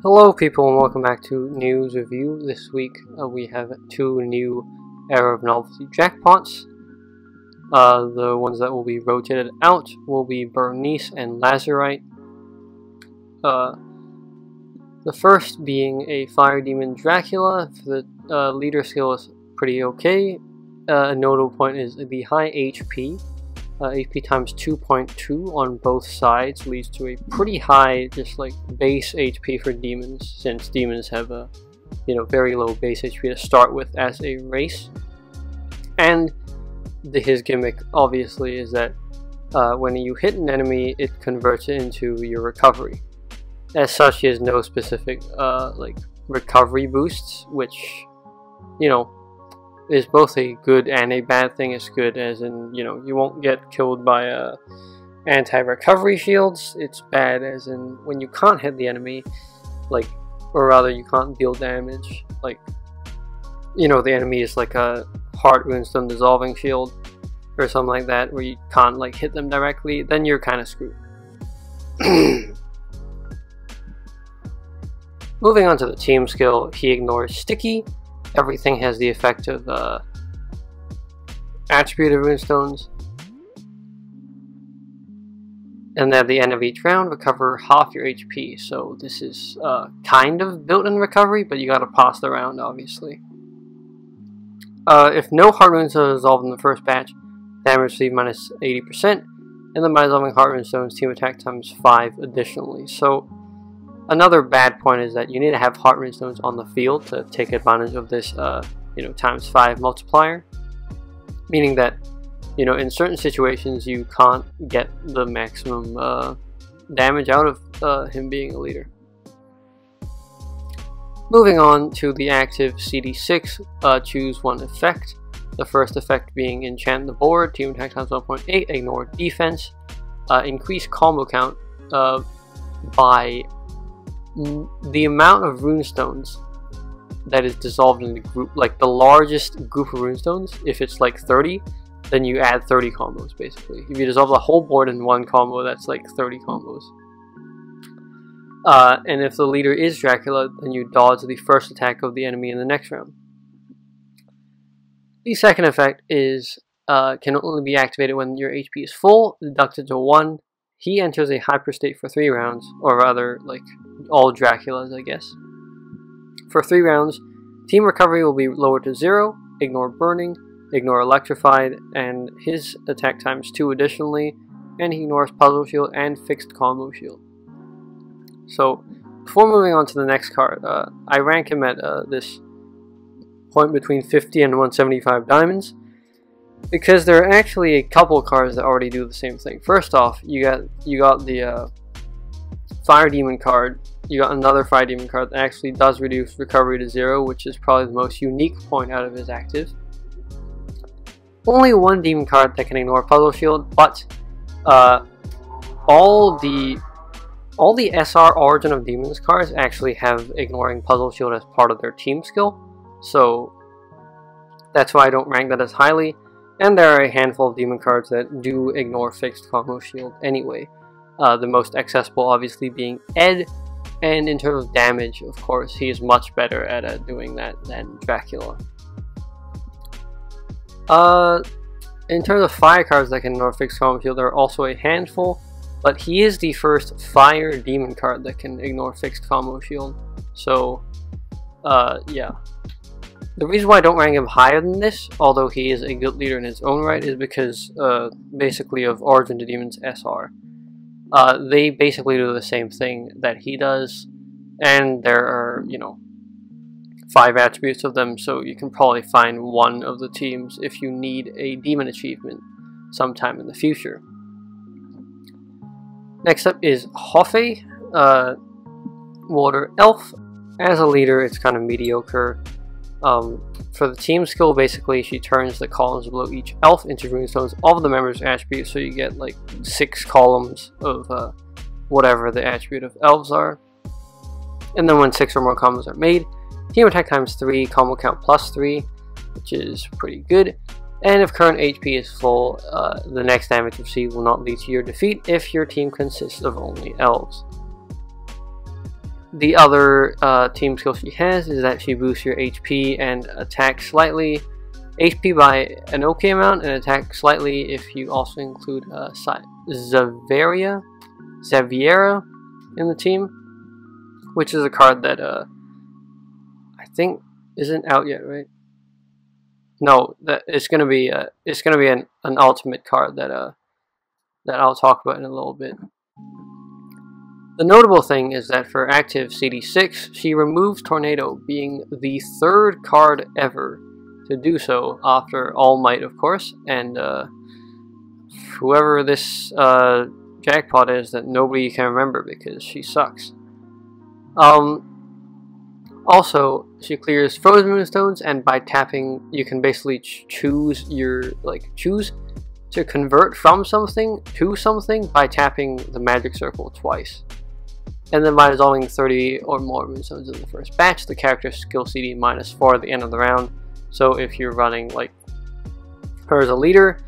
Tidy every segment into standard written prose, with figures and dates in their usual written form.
Hello people and welcome back to News Review. This week we have two new Era of Novelty Jackpots. The ones that will be rotated out will be Bernice and Lazarite. The first being a Fire Demon Dracula. The leader skill is pretty okay. A notable point is the high HP. HP times 2.2 on both sides leads to a pretty high, just like base HP for demons, since demons have a very low base HP to start with as a race. And his gimmick obviously is that when you hit an enemy, it converts it into your recovery. As such, he has no specific like recovery boosts, which is both a good and a bad thing. It's good as in, you won't get killed by anti-recovery shields. It's bad as in when you can't hit the enemy, or rather you can't deal damage, the enemy is like a Heart Runestone Dissolving Shield or something like that, where you can't hit them directly, then you're kind of screwed. Moving on to the team skill, he ignores Sticky. Everything has the effect of attributed runestones, and at the end of each round recover half your HP. So this is kind of built-in recovery, but you gotta pass the round obviously. If no Heart Runes are dissolved in the first batch, damage received minus 80%, and then by dissolving Heart Runestones, team attack times 5 additionally. So another bad point is that you need to have Heart Runestones on the field to take advantage of this, times 5 multiplier. Meaning that, in certain situations you can't get the maximum damage out of him being a leader. Moving on to the active CD6, choose one effect. The first effect being Enchant the Board, team attack times 1.8, ignore defense, increase combo count by the amount of runestones that is dissolved in the group, the largest group of runestones. If it's 30, then you add 30 combos basically. If you dissolve the whole board in one combo, that's 30 combos. And if the leader is Dracula, then you dodge the first attack of the enemy in the next round. The second effect is can only be activated when your HP is full, deducted to 1. He enters a hyper state for 3 rounds, or rather, all Draculas, I guess. For 3 rounds, team recovery will be lowered to 0, ignore burning, ignore electrified, and his attack times 2 additionally, and he ignores puzzle shield and fixed combo shield. So, before moving on to the next card, I rank him at this point between 50 and 175 diamonds. Because there are actually a couple cards that already do the same thing. First off, you got the Fire Demon card. You got another Fire Demon card that actually does reduce recovery to 0, which is probably the most unique point out of his active. Only one Demon card that can ignore Puzzle Shield, but all the SR Origin of Demons cards actually have ignoring Puzzle Shield as part of their team skill. So that's why I don't rank that as highly. And there are a handful of demon cards that do ignore fixed combo shield anyway. The most accessible obviously being Ed, and in terms of damage, of course, he is much better at doing that than Dracula. In terms of fire cards that can ignore fixed combo shield, there are also a handful, but he is the first fire demon card that can ignore fixed combo shield. So, yeah. The reason why I don't rank him higher than this, although he is a good leader in his own right, is because basically of Origin to Demons SR. They basically do the same thing that he does, and there are, 5 attributes of them, so you can probably find one of the teams if you need a demon achievement sometime in the future. Next up is Hoffe, Water Elf. As a leader, it's kind of mediocre. For the team skill, basically, she turns the columns below each elf into runestones of the member's attribute, so you get 6 columns of whatever the attribute of elves are. And then when 6 or more combos are made, team attack times 3, combo count plus 3, which is pretty good. And if current HP is full, the next damage received will not lead to your defeat if your team consists of only elves. The other team skill she has is that she boosts your HP and attack slightly. HP by an okay amount and attack slightly if you also include Xaviera in the team, which is a card that I think isn't out yet, right? No, that it's gonna be an ultimate card that I'll talk about in a little bit. The notable thing is that for active CD6, she removes Tornado, being the third card ever to do so, after All Might, of course, and whoever this Jackpot is that nobody can remember because she sucks. Also, she clears Frozen Moonstones, and by tapping, you can basically choose to convert from something to something by tapping the magic circle twice. And then by dissolving 30 or more Moonstones in the first batch, the character's skill CD -4 at the end of the round. So if you're running like her as a leader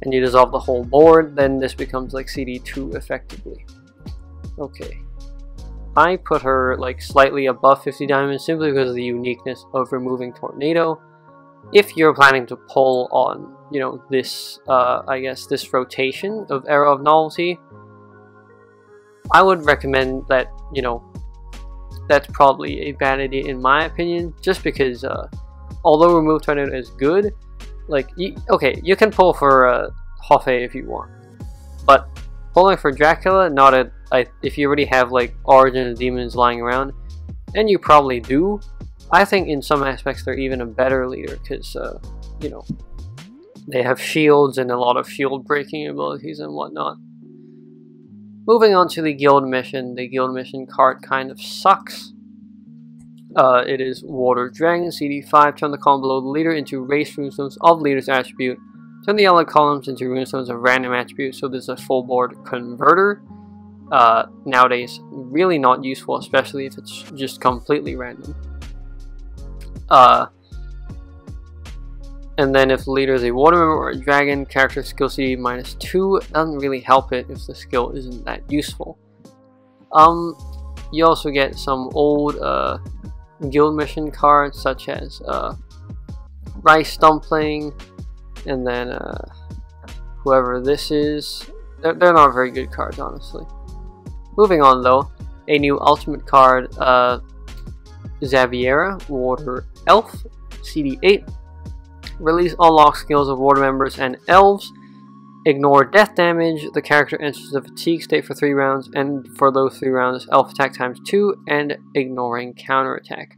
and you dissolve the whole board, then this becomes like CD2 effectively. Okay. I put her like slightly above 50 diamonds simply because of the uniqueness of removing Tornado. If you're planning to pull on, you know, this, I guess, this rotation of Era of Novelty, I would recommend that, you know, that's probably a bad idea in my opinion, just because, although Remove Tornado is good, like, okay, you can pull for Hoffe if you want, but pulling for Dracula, if you already have like Origin of Demons lying around, and you probably do, I think in some aspects they're even a better leader, because, you know, they have shields and a lot of shield breaking abilities and whatnot. Moving on to the guild mission card kind of sucks. It is Water Dragon, CD5, turn the column below the leader into race runestones of leader's attribute. Turn the yellow columns into runestones of random attribute, so this is a full board converter. Nowadays, really not useful, especially if it's just completely random. And then if the leader is a water member or a dragon, character skill CD -2 doesn't really help it if the skill isn't that useful. You also get some old guild mission cards such as Rice Dumpling, and then whoever this is. They're not very good cards, honestly. Moving on though, a new ultimate card, Xaviera, Water Elf, CD8. Release unlock skills of water members and elves. Ignore death damage. The character enters the fatigue state for 3 rounds, and for those 3 rounds, elf attack ×2 and ignoring counterattack.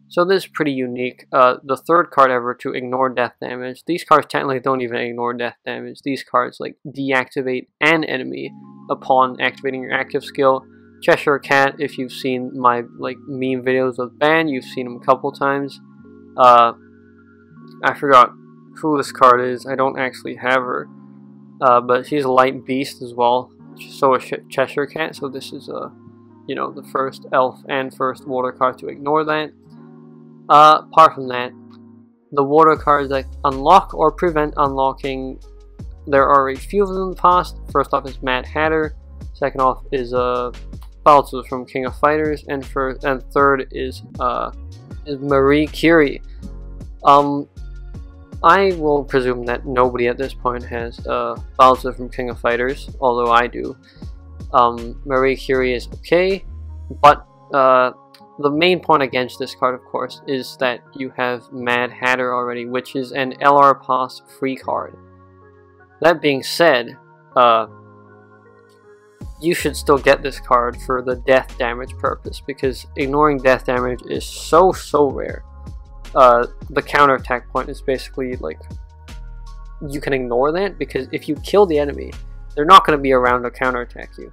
So this is pretty unique. The third card ever to ignore death damage. These cards technically don't even ignore death damage. These cards like deactivate an enemy upon activating your active skill. Cheshire Cat, if you've seen my like meme videos of Ban, you've seen them a couple times. I forgot who this card is. I don't actually have her. But she's a light beast as well. So is Cheshire Cat. So this is you know, the first elf and first water card to ignore that. Apart from that, the water cards that unlock or prevent unlocking, there are a few of them in the past. First off is Mad Hatter. Second off is Balthus from King of Fighters, and third is Marie Curie. I will presume that nobody at this point has Balthus from King of Fighters, although I do. Marie Curie is okay, but the main point against this card, of course, is that you have Mad Hatter already, which is an LR Pass free card. That being said, you should still get this card for the death damage purpose, because ignoring death damage is so rare. The counterattack point is basically like, you can ignore that, because if you kill the enemy, they're not going to be around to counterattack you.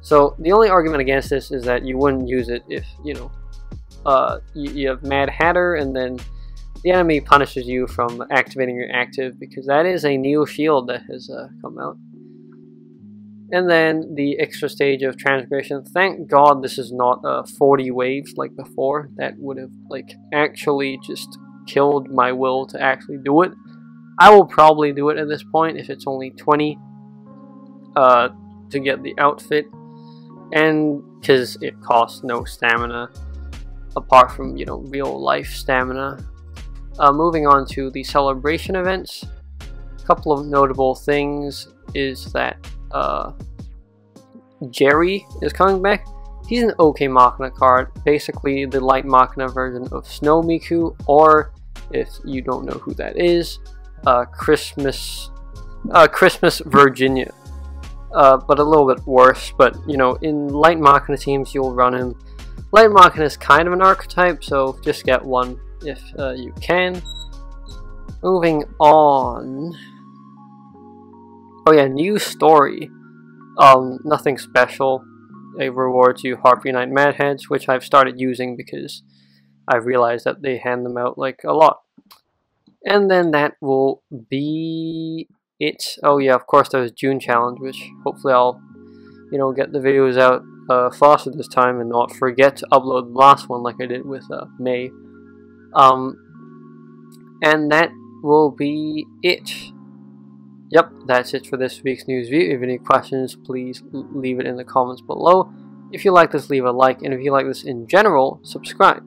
So the only argument against this is that you wouldn't use it if, you know, you have Mad Hatter and then the enemy punishes you from activating your active, because that is a new shield that has come out. And then the extra stage of Transgression. Thank God this is not 40 waves like before. That would have like actually just killed my will to actually do it. I will probably do it at this point if it's only 20 to get the outfit. and because it costs no stamina apart from, you know, real life stamina. Moving on to the celebration events, a couple of notable things is that Jerry is coming back. He's an OK Machina card, basically the Light Machina version of Snow Miku, or if you don't know who that is, Christmas Virginia. But a little bit worse. But you know, in Light Machina teams, you'll run him. Light Machina is kind of an archetype, so just get one if you can. Moving on. Oh yeah, new story. Nothing special. It rewards you Harp Unite Madheads, which I've started using because I realized that they hand them out like a lot. And then that will be it. Oh yeah, of course there's June challenge, which hopefully I'll, you know, get the videos out faster this time and not forget to upload the last one like I did with May. And that will be it. Yep, that's it for this week's news review. If you have any questions, please leave it in the comments below. If you like this, leave a like, and if you like this in general, subscribe.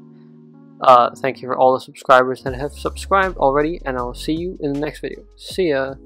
Thank you for all the subscribers that have subscribed already, and I will see you in the next video. See ya!